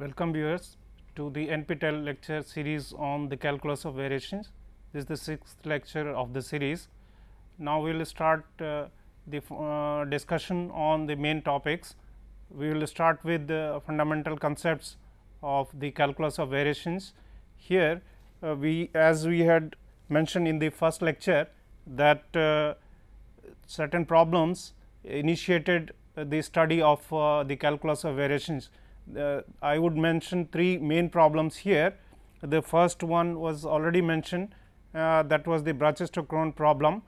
Welcome viewers to the NPTEL lecture series on the calculus of variations. This is the sixth lecture of the series. Now, we will start the discussion on the main topics. We will start with the fundamental concepts of the calculus of variations. Here as we had mentioned in the first lecture that certain problems initiated the study of the calculus of variations. I would mention three main problems here. The first one was already mentioned, that was the Brachester-Krohn problem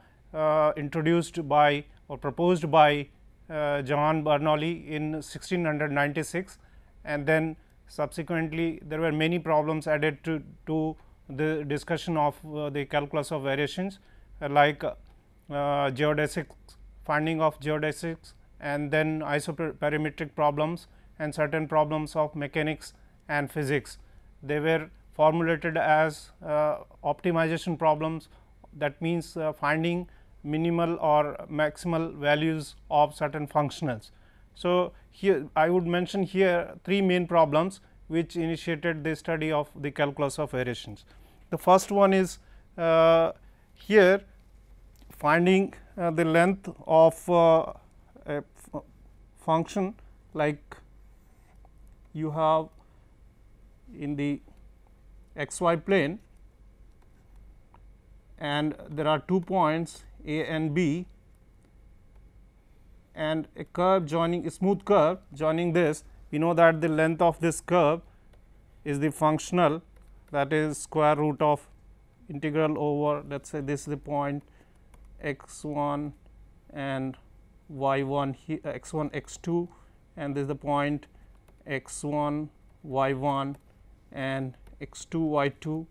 introduced by or proposed by John Bernoulli in 1696, and then subsequently there were many problems added to the discussion of the calculus of variations, like geodesics, finding of geodesics, and then isoperimetric problems and certain problems of mechanics and physics. They were formulated as optimization problems, that means finding minimal or maximal values of certain functionals. So, here I would mention here three main problems which initiated the study of the calculus of variations. The first one is here finding the length of a function, like you have in the x y plane, and there are 2 points A and B, and a curve joining a smooth curve joining this. We know that the length of this curve is the functional, that is square root of integral over, let us say this is the point x 1 and y 1 here, x 1 x 2, and this is the point x 1 y 1 and x 2 y 2,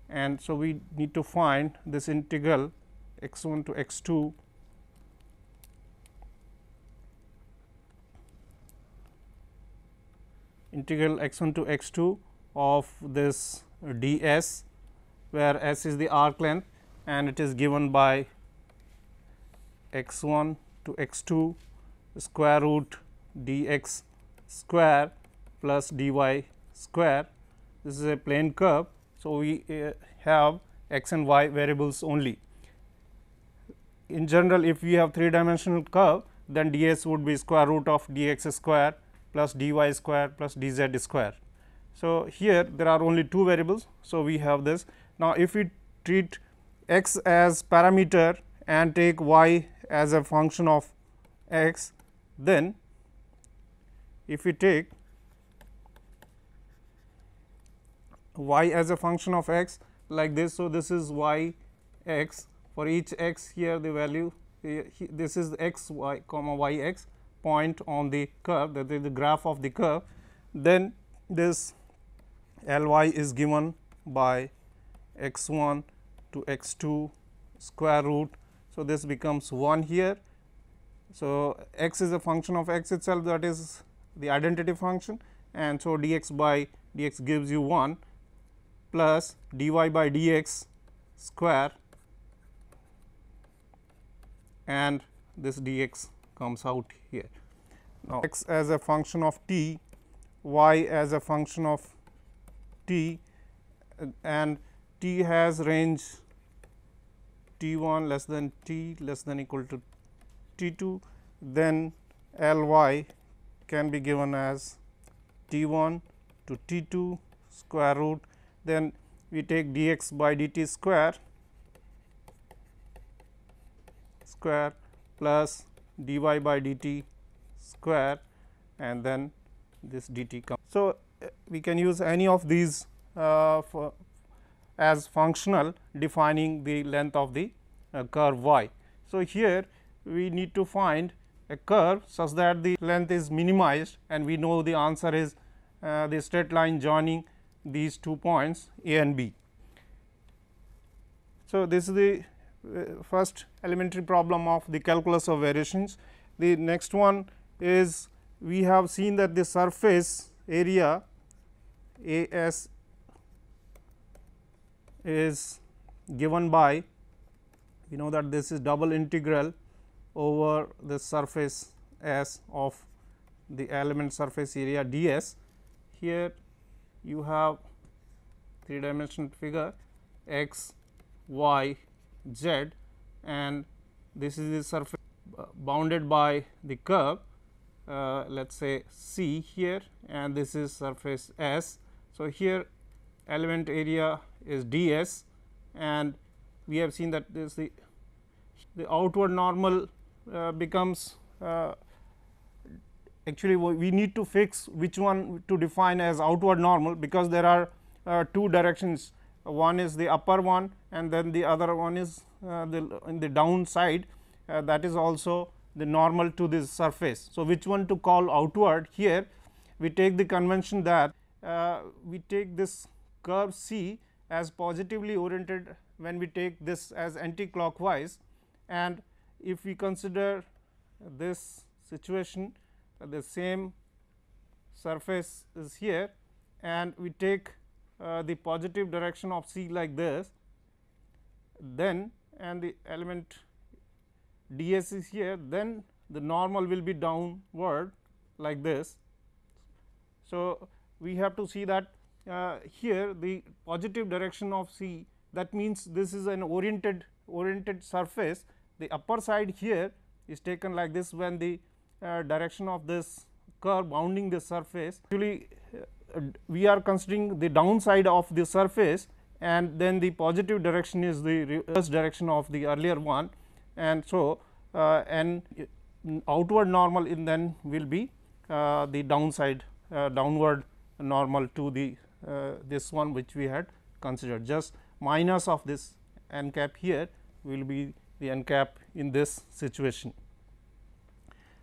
and so we need to find this integral x 1 to x 2 integral x 1 to x 2 of this d s, where s is the arc length and it is given by x 1 to x 2 square root d x square plus dy square. This is a plane curve. So, we have x and y variables only. In general, if we have 3 dimensional curve, then d s would be square root of d x square plus dy square plus d z square. So, here there are only 2 variables. So, we have this. Now, if we treat x as parameter and take y as a function of x, then if we take y as a function of x like this. So, this is y x, for each x here the value this is x y comma y x point on the curve, that is the graph of the curve. Then this L y is given by x 1 to x 2 square root. So, this becomes 1 here. So, x is a function of x itself, that is the identity function, and so dx by dx gives you 1 plus dy by dx square, and this dx comes out here. Now, x as a function of t, y as a function of t, and t has range t 1 less than t less than equal to t 2, then L y can be given as t 1 to t 2 square root. Then we take dx by dt square plus dy by dt square, and then this dt comes. So, we can use any of these as functional defining the length of the curve y. So, here we need to find a curve such that the length is minimized, and we know the answer is the straight line joining these 2 points A and B. So, this is the first elementary problem of the calculus of variations. The next one is, we have seen that the surface area A s is given by, we know that this is double integral over the surface S of the element surface area d s. here you have 3-dimensional figure x, y, z, and this is the surface bounded by the curve, let us say C here, and this is surface S. So, here element area is d s, and we have seen that this the outward normal becomes actually we need to fix which one to define as outward normal, because there are two directions, one is the upper one and then the other one is in the down side, that is also the normal to this surface. So, which one to call outward? Here we take the convention that we take this curve C as positively oriented when we take this as anti-clockwise, and if we consider this situation, the same surface is here and we take the positive direction of C like this, then and the element d s is here, then the normal will be downward like this. So, we have to see that here the positive direction of C, that means this is an oriented surface. The upper side here is taken like this when the direction of this curve bounding the surface. Actually, we are considering the downside of the surface, and then the positive direction is the reverse direction of the earlier one, and so and outward normal in then will be the downside downward normal to the this one which we had considered, just minus of this n cap here will be the n cap in this situation.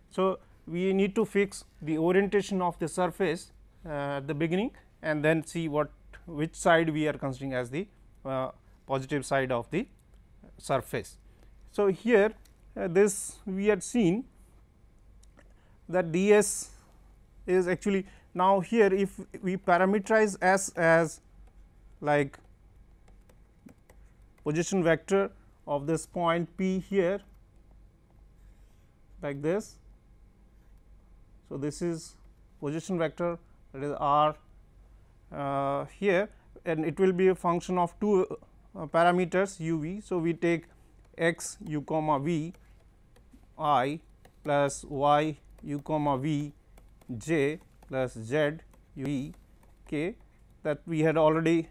So, we need to fix the orientation of the surface at the beginning, and then see which side we are considering as the positive side of the surface. So, here this we had seen that d s is actually, now here if we parameterize S as like position vector of this point P here like this. So, this is position vector, that is r here, and it will be a function of two parameters u v. So, we take x u comma v I plus y u comma v j plus z u v k, that we had already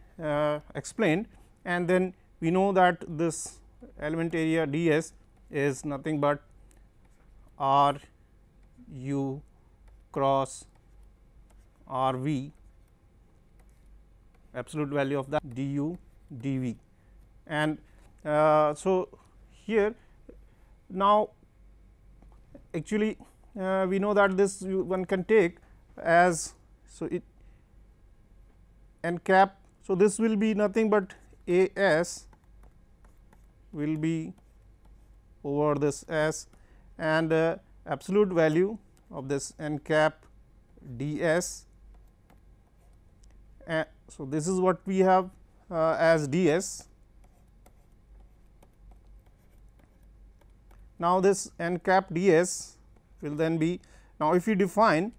explained, and then we know that this element area d s is nothing but r u cross r v, absolute value of that d u d v. And so, here now actually we know that this one can take as, so it n cap. So, this will be nothing but a s will be over this s, and absolute value of this n cap d s. So, this is what we have as d s. Now, this n cap d s will then be, now if we define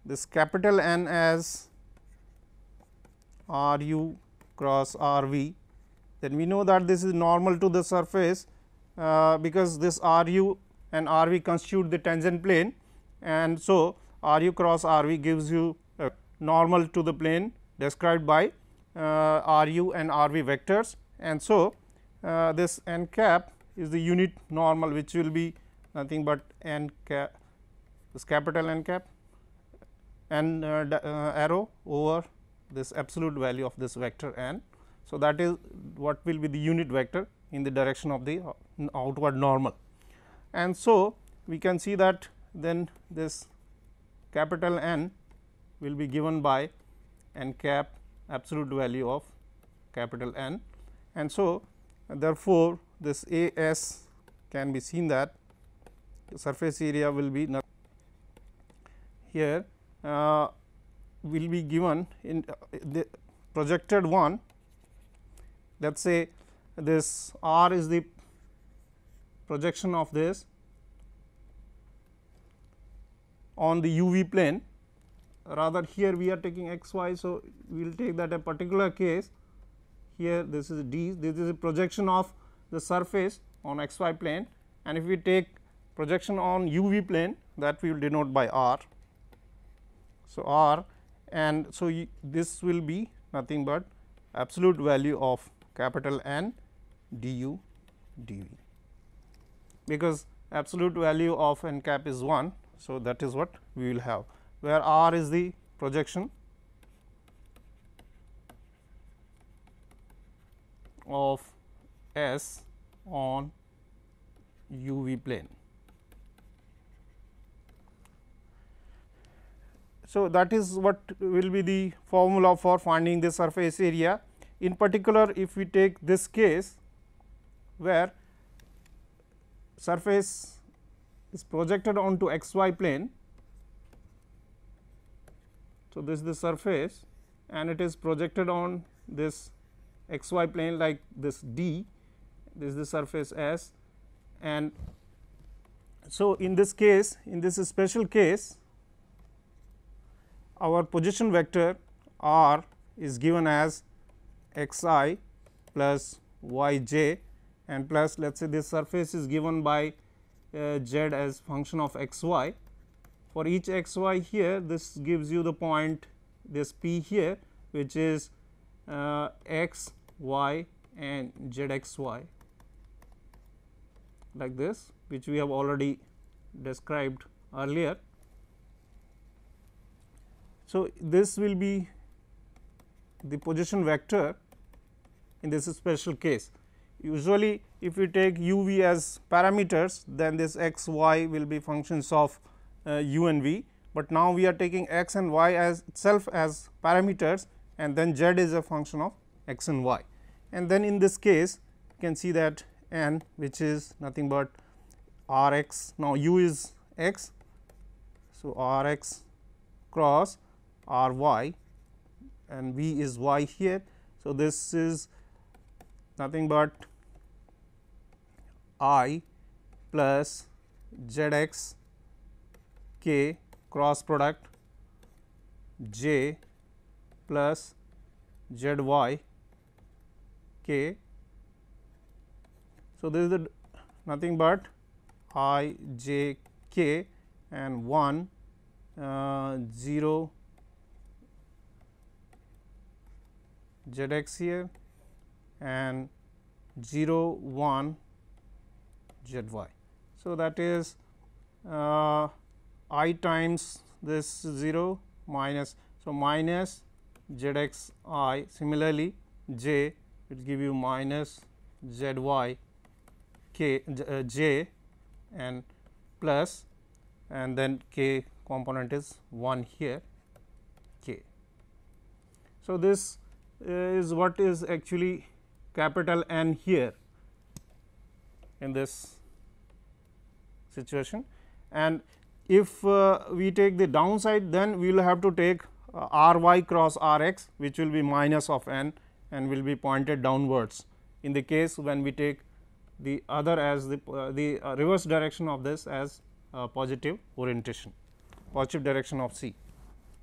this capital N as r u cross r v, then we know that this is normal to the surface, because this r u and r v constitute the tangent plane, and so r u cross r v gives you normal to the plane described by r u and r v vectors, and so this n cap is the unit normal, which will be nothing but n cap, this capital N cap n arrow over this absolute value of this vector n. So, that is what will be the unit vector in the direction of the outward normal, and so we can see that then this capital N will be given by n cap absolute value of capital N, and so therefore, this A s can be seen that the surface area will be here will be given in the projected one. Let us say this r is the projection of this on the u v plane, rather here we are taking x y. So, we will take that a particular case here this is d, this is a projection of the surface on x y plane, and if we take projection on u v plane, that we will denote by r. So, r, and so this will be nothing but absolute value of capital N du dv, because absolute value of n cap is 1. So, that is what we will have, where r is the projection of S on u v plane. So, that is what will be the formula for finding the surface area. In particular, if we take this case where surface is projected onto x y plane. So, this is the surface and it is projected on this x y plane like this D, this is the surface S, and so in this case, in this special case, our position vector r is given as x I plus y j and plus let us say this surface is given by z as function of x y. For each x y here, this gives you the point this p here, which is x y and z x y like this, which we have already described earlier. So, this will be the position vector in this special case. Usually, if we take u v as parameters, then this x y will be functions of u and v, but now we are taking x and y as itself as parameters, and then z is a function of x and y. And then in this case, you can see that n, which is nothing but r x, now u is x. So, r x cross r y and v is y here. So, this is nothing but I plus z x k cross product j plus z y k. So, this is the nothing but I j k and 1 0 z x here and 0 1 z y. So, that is I times this 0 minus. So, minus z x I, similarly j will give you minus z y k j and plus, and then k component is 1 here k. So, this is what is actually capital N here in this situation, and if we take the downside, then we will have to take r y cross r x, which will be minus of n and will be pointed downwards in the case when we take the other as the reverse direction of this as positive orientation, positive direction of C.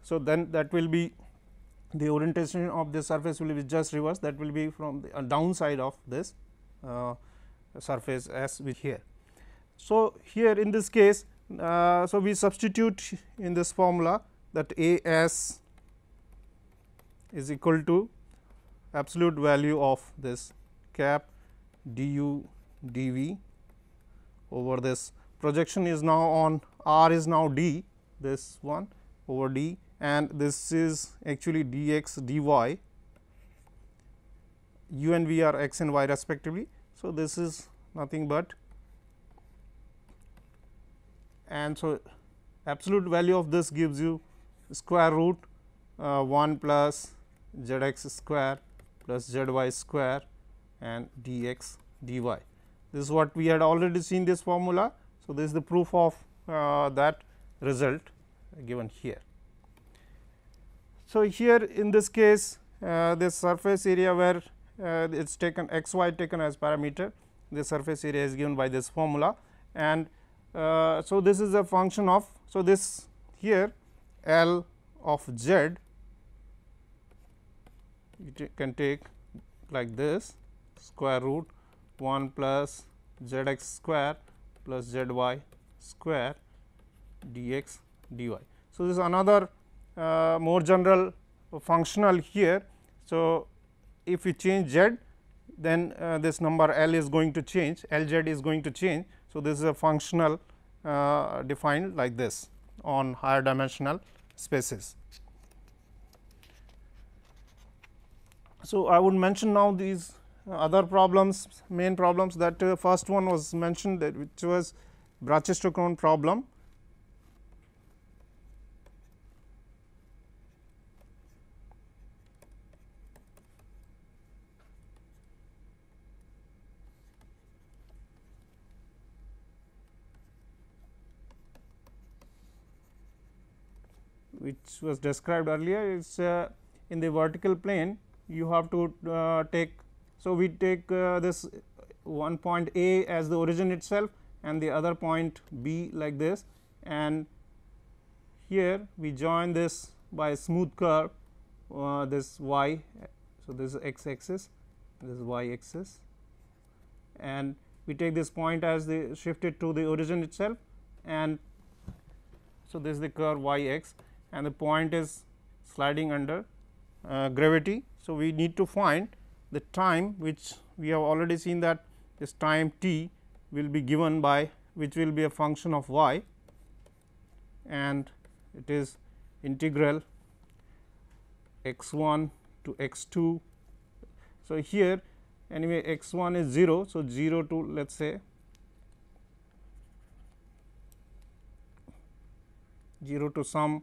So, then that will be the orientation of the surface will be just reverse, that will be from the downside of this surface S with here. So, here in this case, so we substitute in this formula that A S is equal to absolute value of this cap du dv over this projection is now on r is now d, this one over d, and this is actually dx dy, u and v are x and y respectively. So, this is nothing but, and so absolute value of this gives you square root 1 plus z x square plus z y square and dx dy. This is what we had already seen this formula. So, this is the proof of that result given here. So, here in this case this surface area where it is taken x y taken as parameter, the surface area is given by this formula, and so this is a function of, so this here L of z, you can take like this, square root 1 plus z x square plus z y square dx dy. So, this is another more general functional here. So, if we change z, then this number L is going to change, L z is going to change. So, this is a functional defined like this on higher dimensional spaces. So, I would mention now these other problems, main problems, that first one was mentioned, that which was Brachester-Krohn problem. Which was described earlier. It is in the vertical plane, you have to take. So, we take this one point A as the origin itself and the other point B like this, and here we join this by a smooth curve, this y. So, this is x axis, this is y axis, and we take this point as the shifted to the origin itself, and so this is the curve y x, and the point is sliding under gravity. So, we need to find the time, which we have already seen that this time t will be given by, which will be a function of y, and it is integral x 1 to x 2. So, here anyway x 1 is 0. So, 0 to let us say 0 to some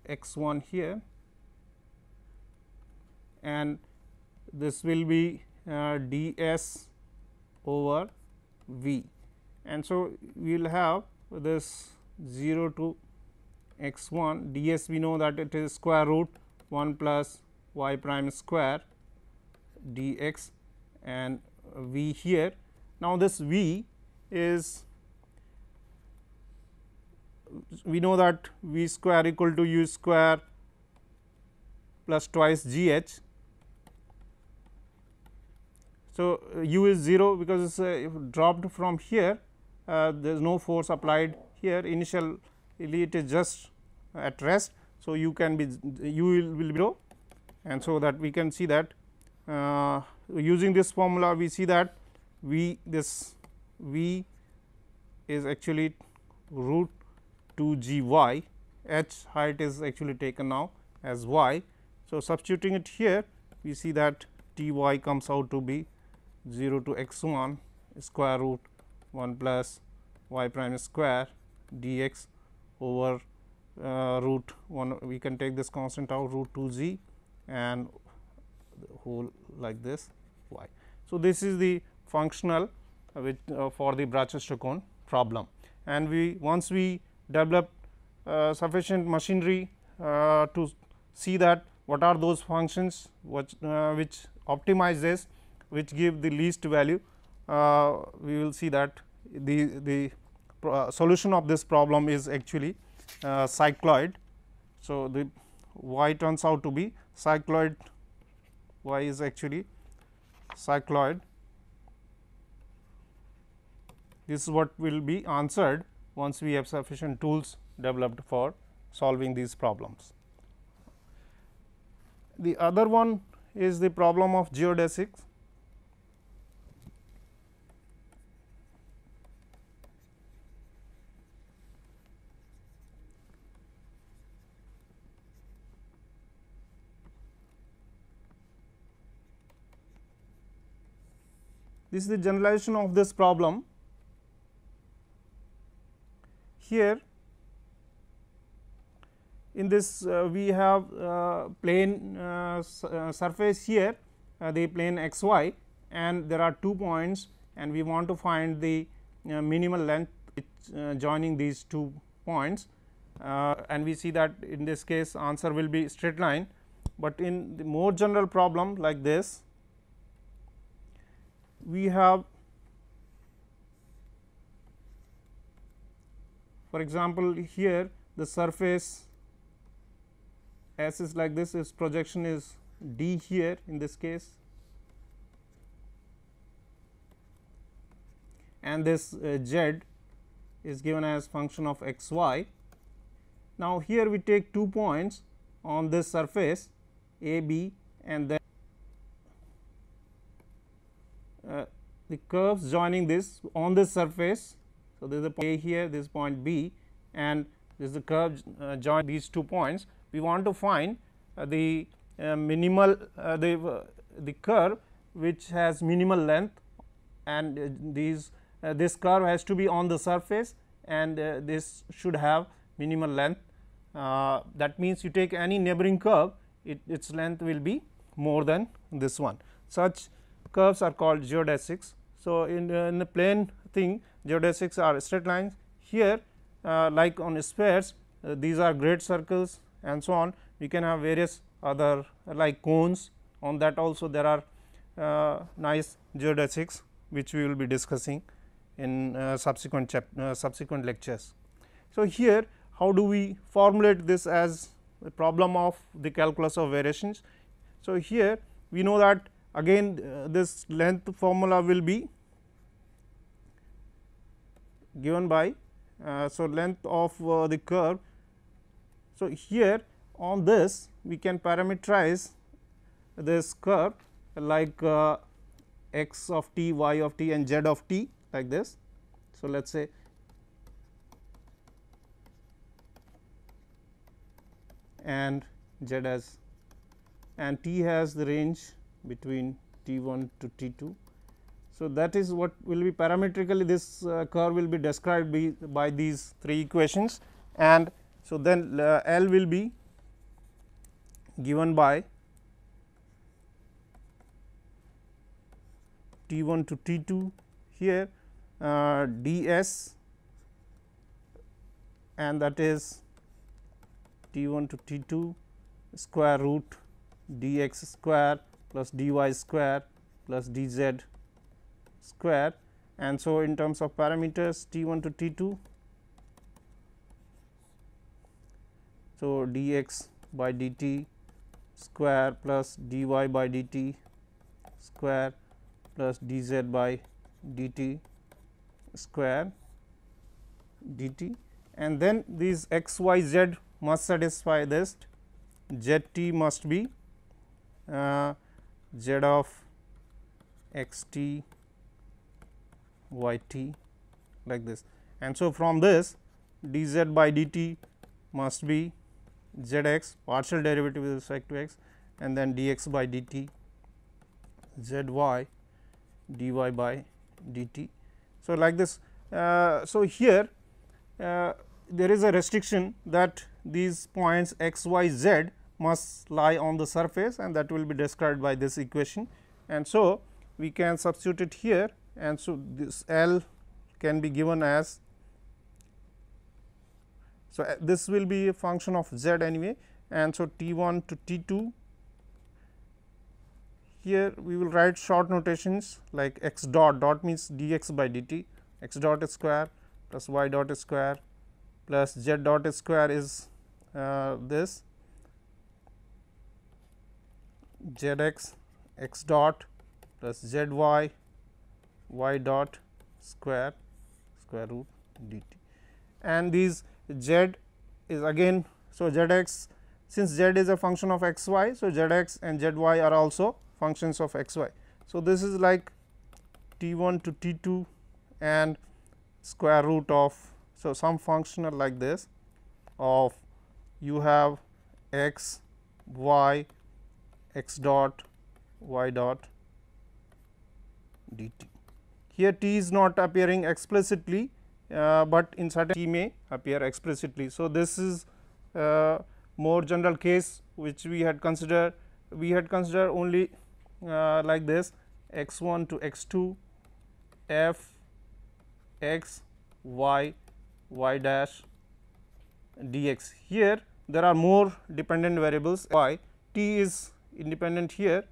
x 1 here, and this will be d s over v, and so we will have this 0 to x 1 d s. We know that it is square root 1 plus y prime square d x, and v here. Now, this v is, we know that v square equal to u square plus twice g h. So, u is 0 because it is dropped from here, there is no force applied here, initially it is just at rest. So, u can be, u will be 0, and so that we can see that using this formula we see that v, this v is actually root 2 g y, h height is actually taken now as y. So, substituting it here, we see that t y comes out to be 0 to x 1 square root 1 plus y prime square d x over root 1, we can take this constant out, root 2 g, and the whole like this y. So, this is the functional which for the Brachester-Krohn problem, and we once we develop sufficient machinery to see that what are those functions which optimize this, which give the least value, we will see that the solution of this problem is actually cycloid. So, the y turns out to be cycloid, y is actually cycloid. This is what will be answered once we have sufficient tools developed for solving these problems. The other one is the problem of geodesics. This is the generalization of this problem. Here in this we have plane surface here, the plane x y, and there are 2 points, and we want to find the minimal length joining these 2 points, and we see that in this case answer will be straight line, but in the more general problem like this, we have, for example, here the surface S is like this, its projection is D here in this case, and this Z is given as function of x y. Now, here we take 2 points on this surface A B, and then the curves joining this on this surface. So, there is a point A here, this point B, and this is the curve join these 2 points. We want to find the minimal the curve which has minimal length, and this curve has to be on the surface, and this should have minimal length. That means, you take any neighboring curve, its length will be more than this one. Such curves are called geodesics. So, in the plane thing, geodesics are straight lines. Here like on spheres, these are great circles and so on. We can have various other like cones. On that also there are nice geodesics, which we will be discussing in subsequent lectures. So, here how do we formulate this as a problem of the calculus of variations? So, here we know that again this length formula will be given by so length of the curve. So, here on this we can parameterize this curve like x of t, y of t, and z of t like this. So, let us say and z as, and t has the range between t 1 to t 2. So, that is what will be parametrically this curve will be described by these 3 equations, and so then L will be given by t 1 to t 2 here d s, and that is t 1 to t 2 square root d x square plus d y square plus d z square. And so, in terms of parameters t 1 to t 2, so d x by d t square plus d y by d t square plus d z by d t square d t, and then these x y z must satisfy this. Z t must be z of x t y t like this, and so from this d z by d t must be z x partial derivative with respect to x, and then d x by d t z y d y by d t. So, like this. So, here there is a restriction that these points x y z must lie on the surface, and that will be described by this equation. And so, we can substitute it here, and so this L can be given as, so this will be a function of z anyway, and so t 1 to t 2. Here we will write short notations like x dot, dot means d x by d t, x dot square plus y dot square plus z dot square is this z x x dot plus z y y dot square root d t, and these z is again. So, z x, since z is a function of x y, so z x and z y are also functions of x y. So, this is like t 1 to t 2 and square root of, so some functional like this of you have x y x dot y dot d t. Here t is not appearing explicitly, but in certain t may appear explicitly. So, this is more general case which we had considered. We had considered only like this x 1 to x 2 f x y y dash dx. Here there are more dependent variables y, t is independent here.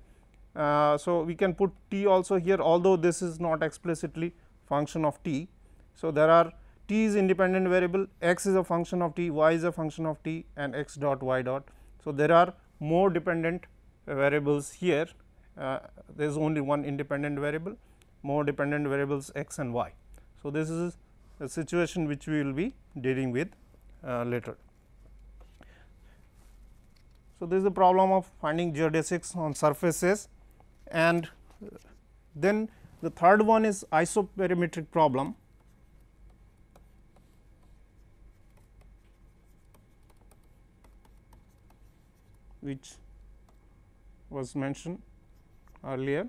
So, we can put t also here, although this is not explicitly function of t. So, there are t is independent variable, x is a function of t, y is a function of t, and x dot y dot So, there are more dependent variables here, there is only one independent variable, more dependent variables x and y. So, this is a situation which we will be dealing with later. So, this is the problem of finding geodesics on surfaces, and then the third one is isoperimetric problem. Which was mentioned earlier.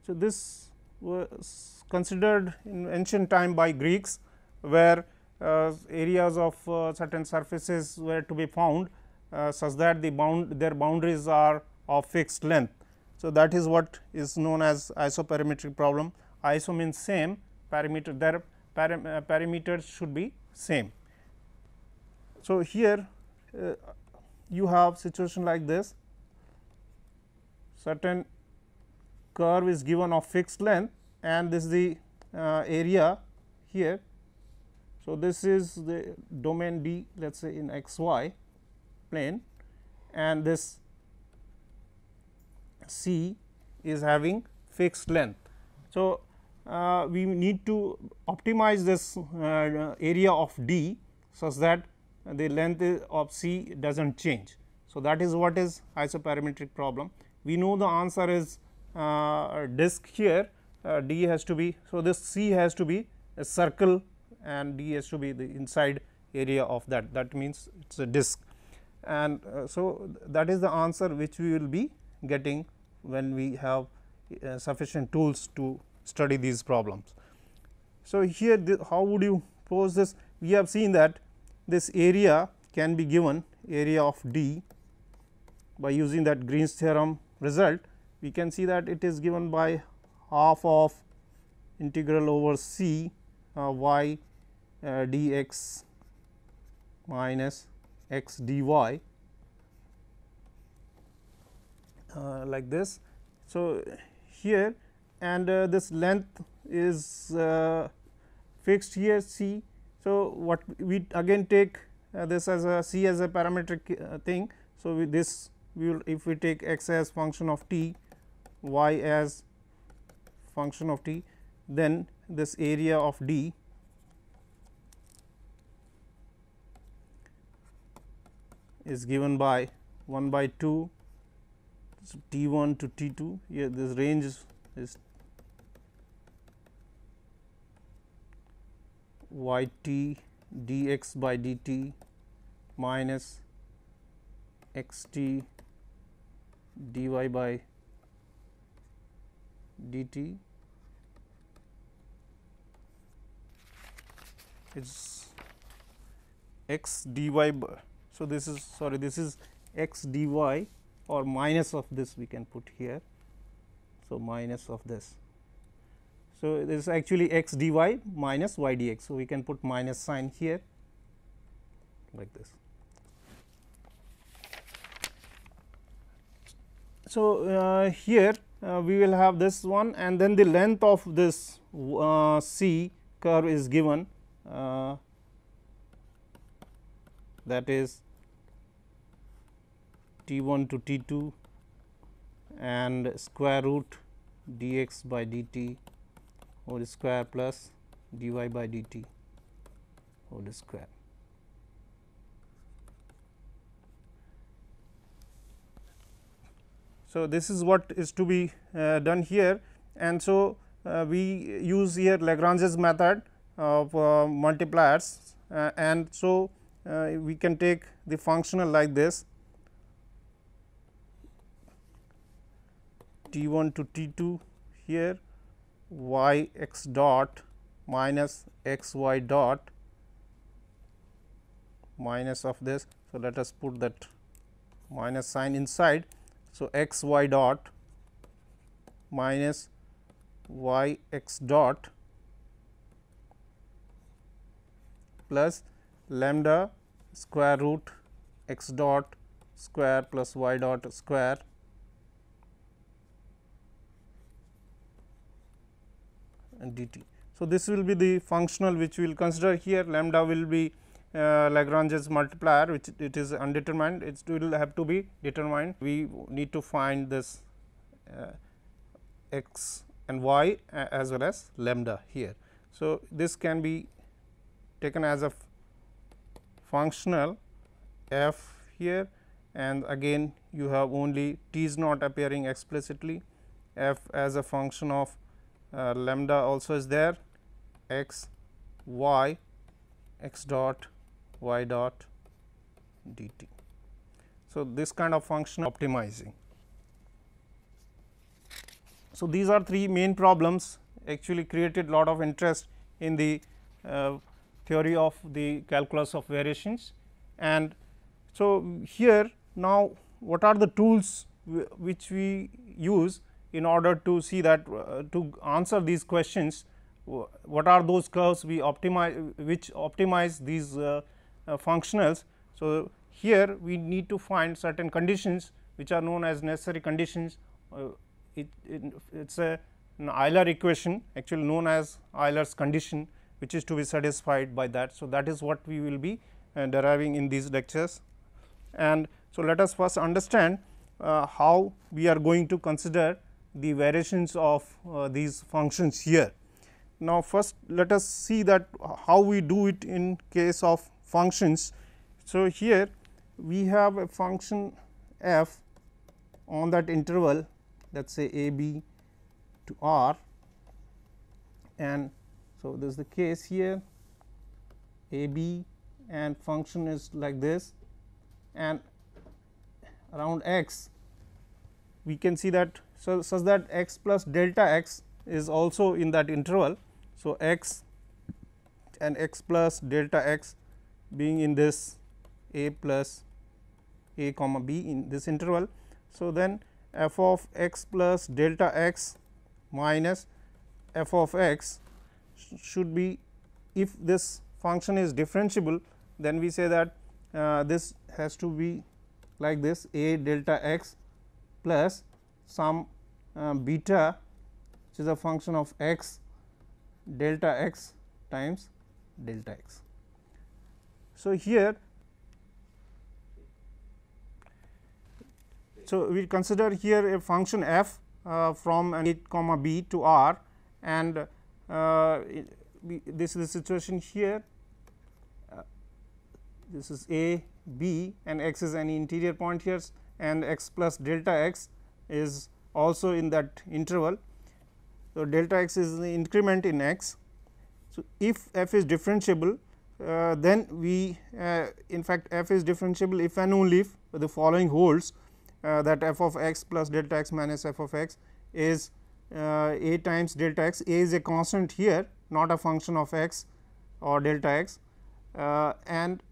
So, this was considered in ancient time by Greeks, where areas of certain surfaces were to be found such that their boundaries are of fixed length. So, that is what is known as isoperimetric problem. Iso means same, perimeter, their perimeters should be same. So, here you have situation like this, certain curve is given of fixed length and this is the area here. So, this is the domain D, let us say in x y plane, and this C is having fixed length. So, we need to optimize this area of D such that the length of C does not change. So, that is what is isoperimetric problem. We know the answer is disk here, D has to be. So, this C has to be a circle and D has to be the inside area of that means it is a disk, and so that is the answer which we will be getting when we have sufficient tools to study these problems. So, here how would you pose this? We have seen that this area can be given, area of D, by using that Green's theorem result. We can see that it is given by half of integral over C y dx minus x dy like this. So, here and this length is fixed here C. So, what we again take this as a C as a parametric thing. So, with this we will, if we take x as function of t, y as function of t, then this area of D is given by 1 by 2 T 1 to T 2. Here this range is y t dx by dt minus x t dy by dt. It is x dy by. So, this is this is x dy or minus of this we can put here. So, minus of this. So, this is actually x dy minus y dx. So, we can put minus sign here like this. So, here we will have this one, and then the length of this C curve is given, that is T 1 to T 2 and square root dx by dt whole square plus dy by dt whole square. So, this is what is to be done here, and so we use here Lagrange's method of multipliers, and so we can take the functional like this T 1 to T 2 here y x dot minus x y dot minus of this. So, let us put that minus sign inside. So, x y dot minus y x dot plus lambda square root x dot square plus y dot square and dt. So, this will be the functional which we will consider here. Lambda will be Lagrange's multiplier, which it is undetermined, it will have to be determined. We need to find this x and y as well as lambda here. So, this can be taken as a functional f here, and again you have only t is not appearing explicitly, f as a function of lambda also is there, x y x dot y dot dt. So, this kind of function optimizing. So, these are three main problems actually created lot of interest in the theory of the calculus of variations. And so, here now what are the tools which we use in order to see that to answer these questions, what are those curves we optimize, which optimize these functionals. So, here we need to find certain conditions which are known as necessary conditions. It is an Euler equation actually known as Euler's condition, which is to be satisfied by that. So, that is what we will be deriving in these lectures. And so, let us first understand how we are going to consider the variations of these functions here. Now, first let us see that how we do it in case of functions. So, here we have a function f on that interval, let us say a b to r, and so this is the case here, a b and function is like this, and around x we can see that such that x plus delta x is also in that interval. So, x and x plus delta x being in this a plus a comma b in this interval. So, then f of x plus delta x minus f of x should be, if this function is differentiable, then we say that this has to be like this, a delta x plus some beta which is a function of x delta x times delta x. So, here so we consider here a function f from a comma b to r, and this is the situation here, this is a b and x is an interior point here, and x plus delta x is also in that interval. So, delta x is the increment in x. So, if f is differentiable, then we in fact f is differentiable if and only if the following holds, that f of x plus delta x minus f of x is a times delta x. A is a constant here, not a function of x or delta x, and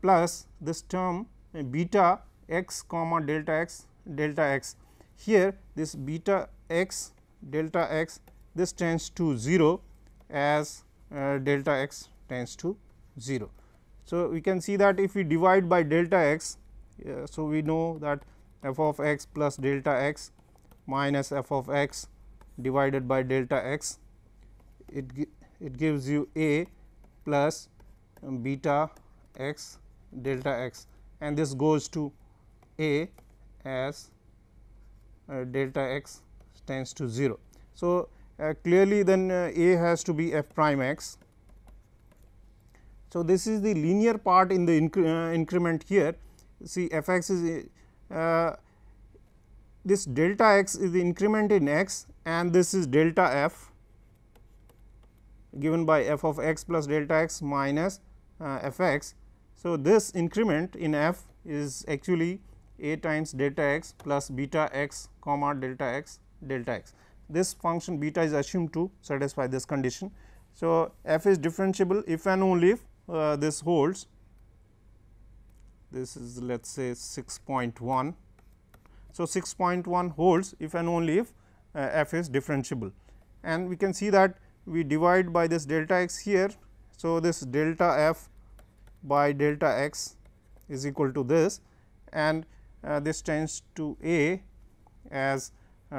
plus this term beta x comma delta x delta x. Here this beta x delta x, this tends to 0 as delta x tends to 0. So, we can see that if we divide by delta x, so we know that f of x plus delta x minus f of x divided by delta x, it gives you a plus beta x delta x, and this goes to a as delta x tends to 0. So, clearly then a has to be f prime x. So, this is the linear part in the increment here. See, f x is this delta x is the increment in x, and this is delta f given by f of x plus delta x minus f x. So, this increment in f is actually a times delta x plus beta x comma delta x delta x. This function beta is assumed to satisfy this condition. So, f is differentiable if and only if this holds. This is let us say 6.1. So, 6.1 holds if and only if f is differentiable, and we can see that we divide by this delta x here. So, this delta f by delta x is equal to this, and this tends to a as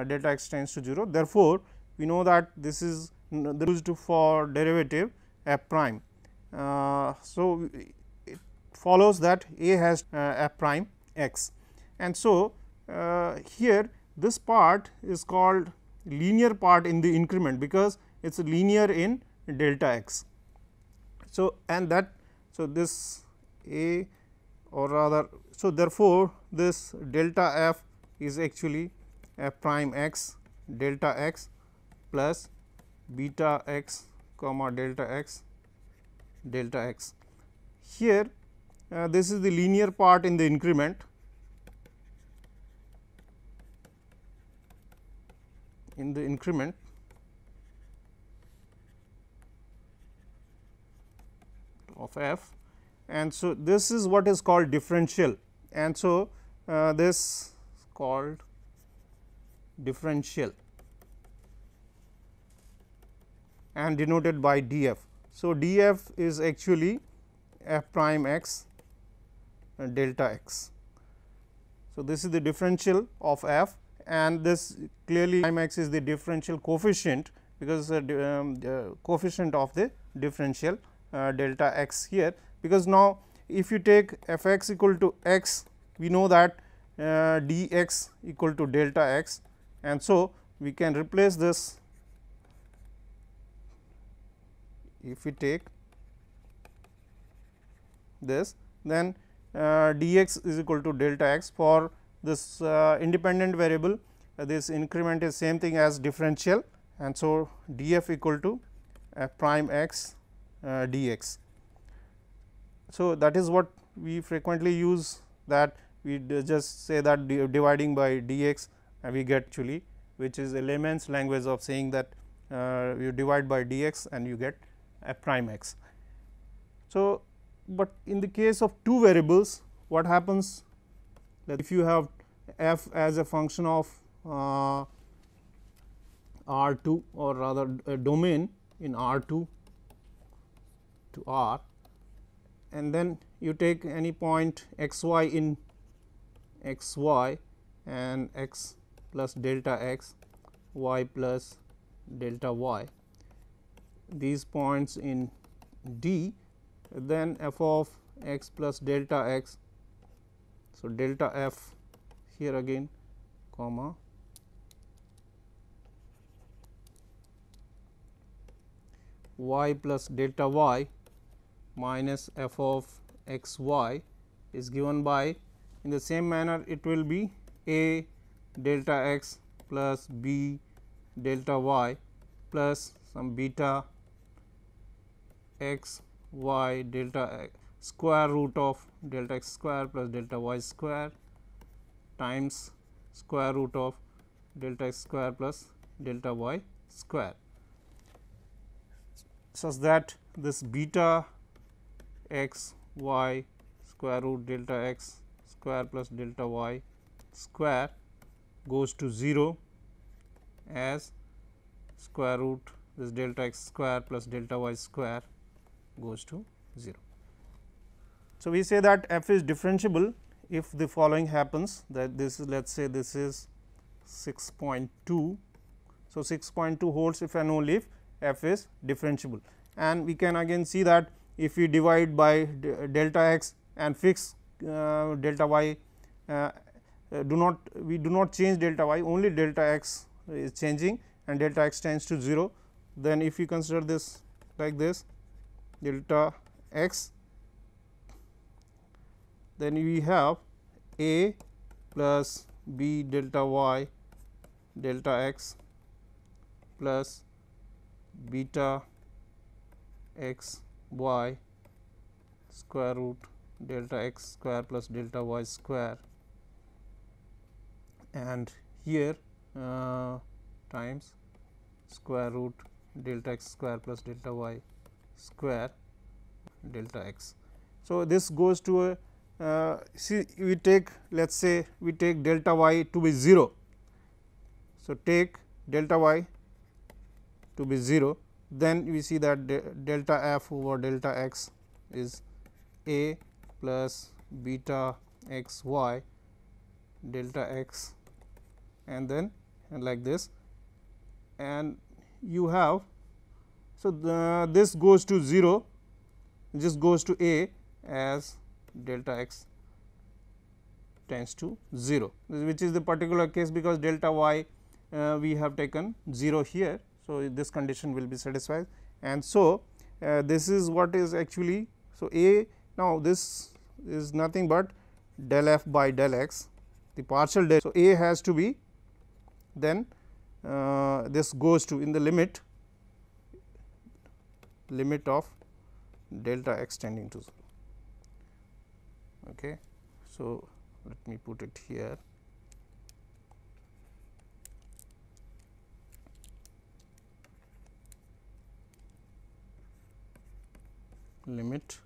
delta x tends to 0. Therefore, we know that this is used for derivative f prime. So, it follows that A has f prime x. And so, here this part is called linear part in the increment, because it is linear in delta x. So, and that, so this A, or rather, so therefore, this delta f is actually f prime x delta x plus beta x comma delta x delta x. Here this is the linear part in the increment, of f, and so this is what is called differential, and so this is called differential and denoted by df. So, df is actually f prime x delta x. So, this is the differential of f, and this clearly prime x is the differential coefficient, because the coefficient of the differential delta x here, because now if you take f x equal to x, we know that dx equal to delta x, and so we can replace this. If we take this, then dx is equal to delta x. For this independent variable, this increment is same thing as differential, and so df equal to f prime x dx. So, that is what we frequently use, that we just say that dividing by dx we get actually, which is a layman's language of saying that you divide by dx and you get f prime x. So, but in the case of two variables, what happens that if you have f as a function of R 2, or rather a domain in R 2 to R, and then you take any point x y in x y and x plus delta x, y plus delta y, these points in D, then f of x plus delta x. So, delta f here again comma y plus delta y minus f of x y is given by, in the same manner it will be a delta x plus b delta y plus some beta x y delta x, square root of delta x square plus delta y square times square root of delta x square plus delta y square, such that this beta x y square root delta x square plus delta y square goes to 0, as square root this delta x square plus delta y square goes to 0. So, we say that f is differentiable if the following happens, that this is, let us say this is 6.2. So, 6.2 holds if and only if f is differentiable, and we can again see that if we divide by delta x and fix delta y, we do not change delta y, only delta x is changing and delta x tends to 0. Then if we consider this like this, delta x, then we have a plus b delta y delta x plus beta x y square root delta x square plus delta y square, and here times square root delta x square plus delta y square delta x. So, this goes to a see, we take, let us say we take delta y to be 0. So, take delta y to be 0, then we see that delta f over delta x is a plus beta x y delta x, and then like this, and you have, so this goes to 0, this goes to a as delta x tends to 0, which is the particular case because delta y we have taken 0 here. So, this condition will be satisfied and so this is what is actually. So, a now this is nothing but del f by del x, the partial del. So, a has to be then this goes to in the limit of delta x tending to 0. Okay. So, let me put it here. Limit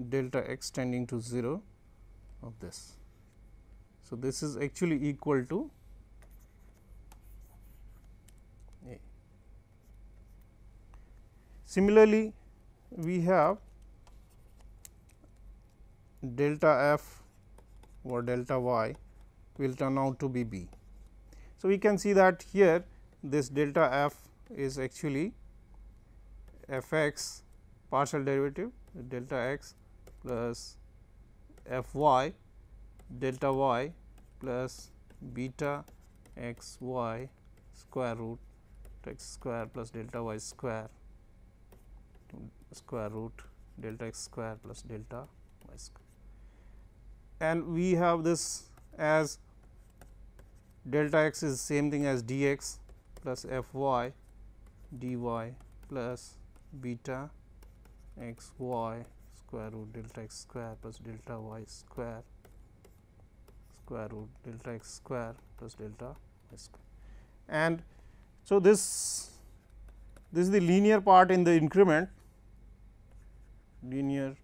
delta x tending to 0 of this. So, this is actually equal to a. Similarly, we have delta f or delta y will turn out to be b. So, we can see that here this delta f is actually f x partial derivative delta x plus f y delta y plus beta x y square root x square plus delta y square root delta x square plus delta y square. And we have this as delta x is same thing as dx plus f y dy plus beta x y square root delta x square plus delta y square root delta x square plus delta y square. And so, this is the linear part in the increment, linear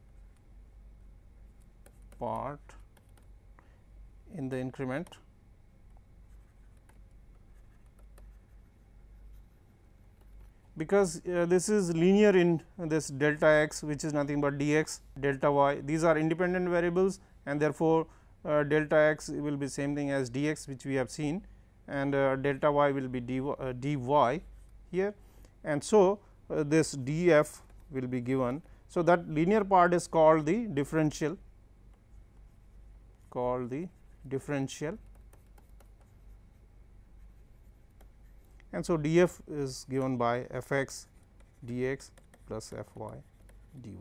part in the increment. Because this is linear in this delta x, which is nothing but dx, delta y, these are independent variables and therefore, delta x will be same thing as dx, which we have seen, and delta y will be dy here, and so this df will be given. So, that linear part is called the differential, and so df is given by f x dx plus f y dy.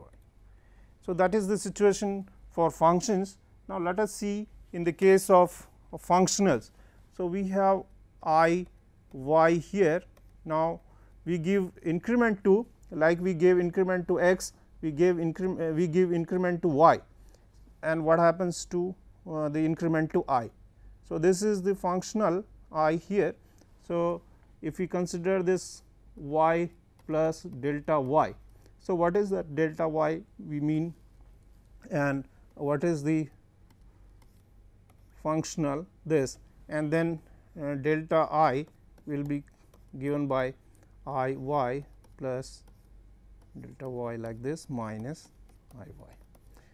So, that is the situation for functions. Now, let us see in the case of functionals. So, we have I y here. Now, we give increment to, like we gave increment to x, we give increment to y, and what happens to the increment to I. So, this is the functional I here. So, if we consider this y plus delta y. So, what is that delta y we mean, and what is the functional this, and then delta I will be given by I y plus delta y like this minus I y.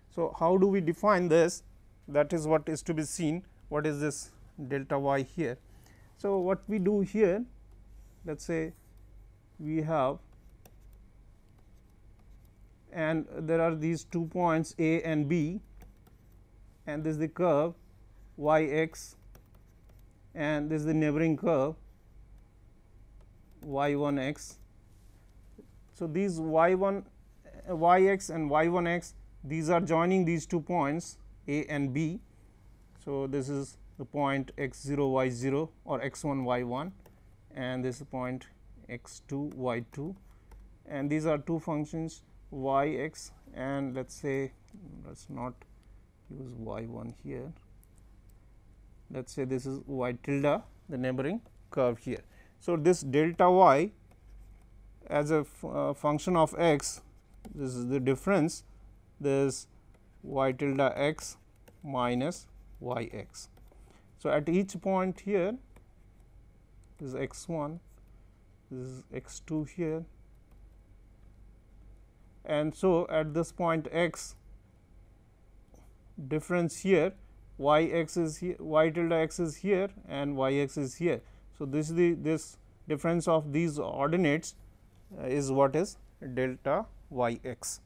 So, how do we define this? That is what is to be seen. What is this delta y here? So, what we do here, let us say we have, and there are these 2 points a and b, and this is the curve y x, and this is the neighboring curve y 1 x. So, these y 1 y x and y 1 x, these are joining these 2 points a and b. So, this is the point x 0 y 0 or x 1 y 1, and this is point x 2 y 2, and these are two functions y x, and let us say let us not use y 1 here, let us say this is y tilde, the neighboring curve here. So, this delta y as a function of x, this is the difference, this y tilde x minus y x. So, at each point here, this is x 1, this is x 2 here, and so at this point x, difference here y x is here, y tilde x is here, and y x is here. So, this is this difference of these ordinates is what is delta y x.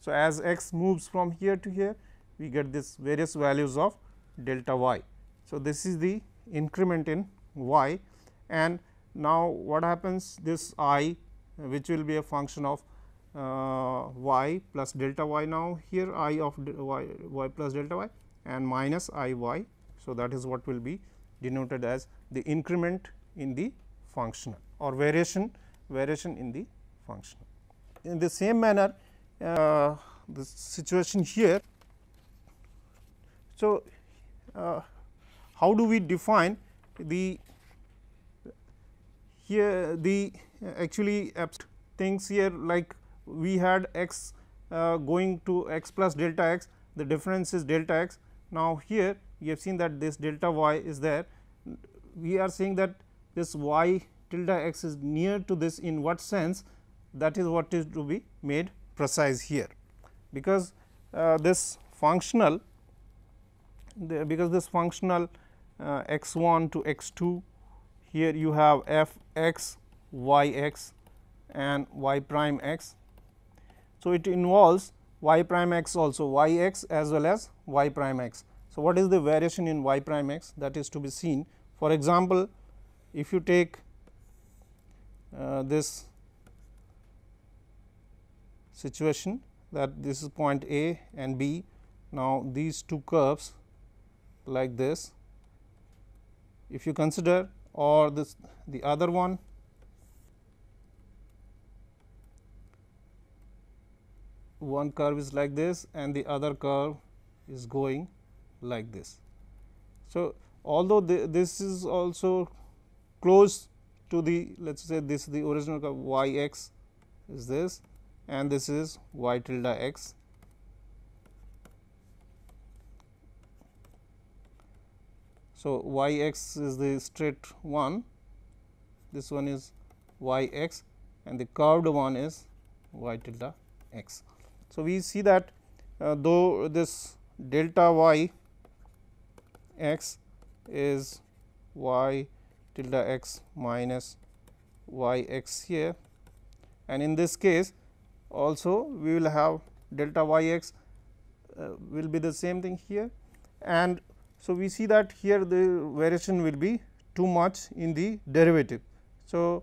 So, as x moves from here to here, we get this various values of delta y. So, this is the increment in y, and now what happens, this I, which will be a function of y plus delta y. Now, here I of y plus delta y and minus I y. So, that is what will be denoted as the increment in the functional or variation in the functional. In the same manner, the situation here. So, how do we define the here the actually things here, like we had x going to x plus delta x, the difference is delta x. Now, here we have seen that this delta y is there, we are saying that this y tilde x is near to this in what sense, that is what is to be made precise here, because this functional x 1 to x 2, here you have f x y x and y prime x. So, it involves y prime x also, y x as well as y prime x. So, what is the variation in y prime x, that is to be seen. For example, if you take this situation, that this is point A and B. Now, these two curves like this, if you consider, or this the other one, one curve is like this and the other curve is going like this. So, although this is also close to the, let us say this is the original curve, y x is this and this is y tilde x. So, y x is the straight one, this one is y x and the curved one is y tilde x. So, we see that though this delta y x is y tilde x minus y x here, and in this case also we will have delta y x will be the same thing here, and so we see that here the variation will be too much in the derivative. So,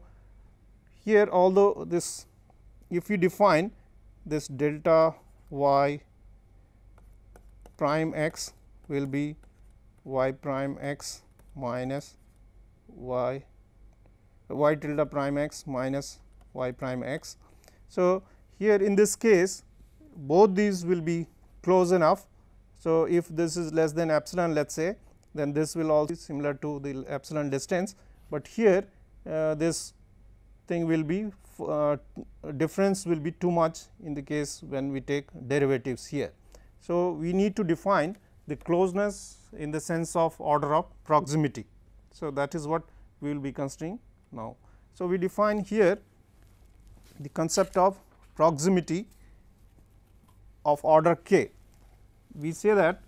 here although this, if we define this delta y prime x will be y prime x minus y tilde prime x minus y prime x. So, here in this case both these will be close enough. So, if this is less than epsilon, let us say, then this will also be similar to the epsilon distance, but here this thing will be difference will be too much in the case when we take derivatives here. So, we need to define the closeness in the sense of order of proximity. So, that is what we will be considering now. So, we define here the concept of proximity of order k. We say that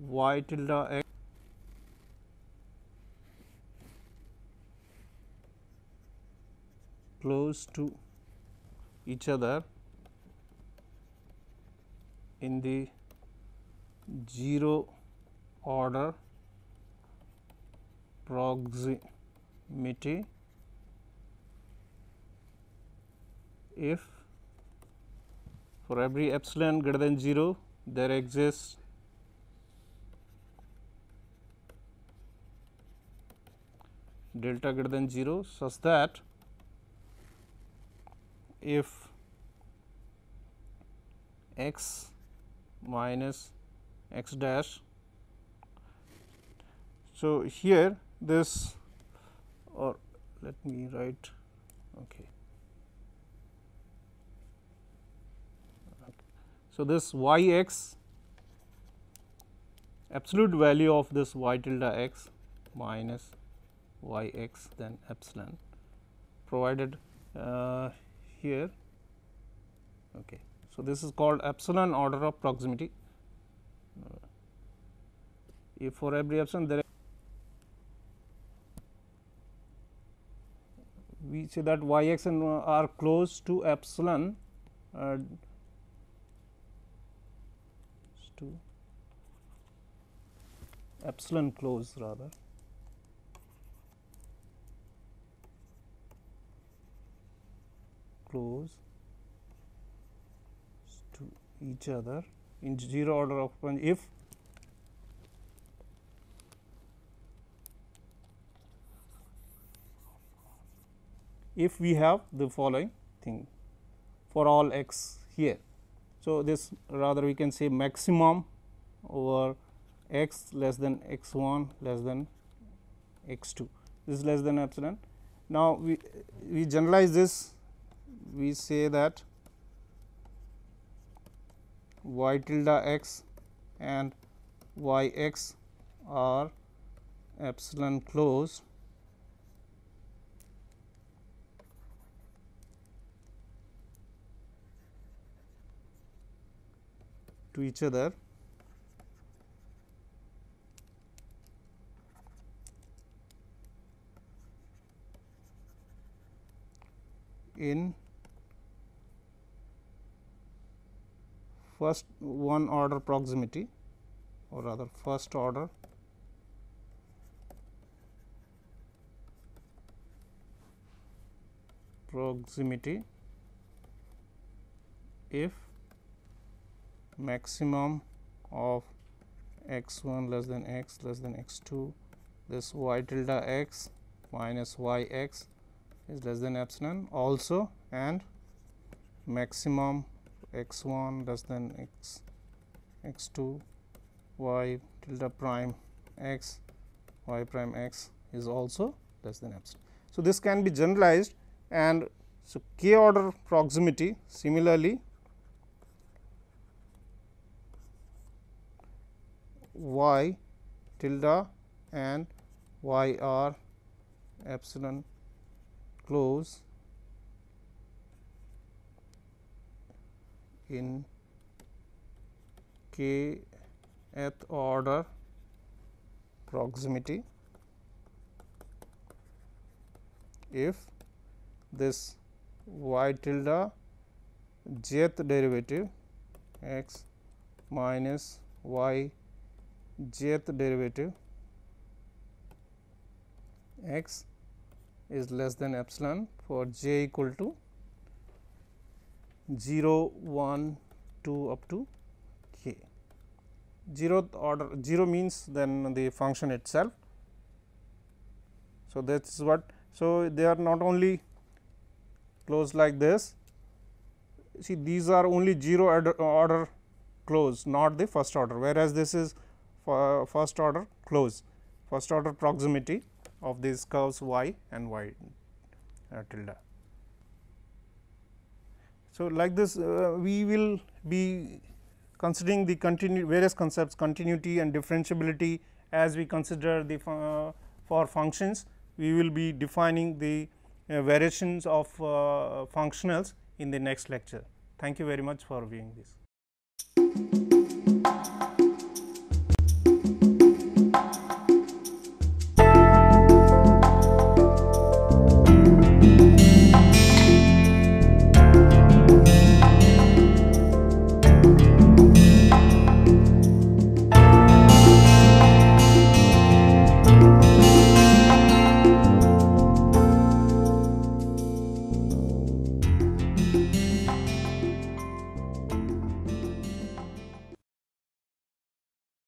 y tilde x close to each other in the 0 order proximity if for every epsilon greater than 0 there exists delta greater than 0, such that if x minus x dash. So, here this, or let me write, okay. So, this y x, absolute value of this y tilde x minus y x then epsilon provided here. Okay. So, this is called epsilon order of proximity. If for every epsilon there we say that y x and are close to epsilon to epsilon close rather close to each other in 0 order of if we have the following thing for all x here. So, this rather we can say maximum over x less than x 1 less than x 2, this is less than epsilon. Now, we generalize this, we say that y tilde x and y x are epsilon close to each other in first one order proximity or rather first order proximity if maximum of x 1 less than x 2, this y tilde x minus y x is less than epsilon also, and maximum x 1 less than x 2 y tilde prime x y prime x is also less than epsilon. So, this can be generalized, and so k order proximity similarly y tilde and y r epsilon close in kth order proximity if this y tilde jth derivative x minus y jth derivative x is less than epsilon for j equal to 0, 1, 2 up to k. 0th order 0 means then the function itself. So, that is what. So, they are not only closed like this, see these are only 0 order close, not the first order, whereas this is for first order close, first order proximity of these curves y and y tilde. So, like this we will be considering the various concepts continuity and differentiability as we consider the for functions. We will be defining the variations of functionals in the next lecture. Thank you very much for viewing this.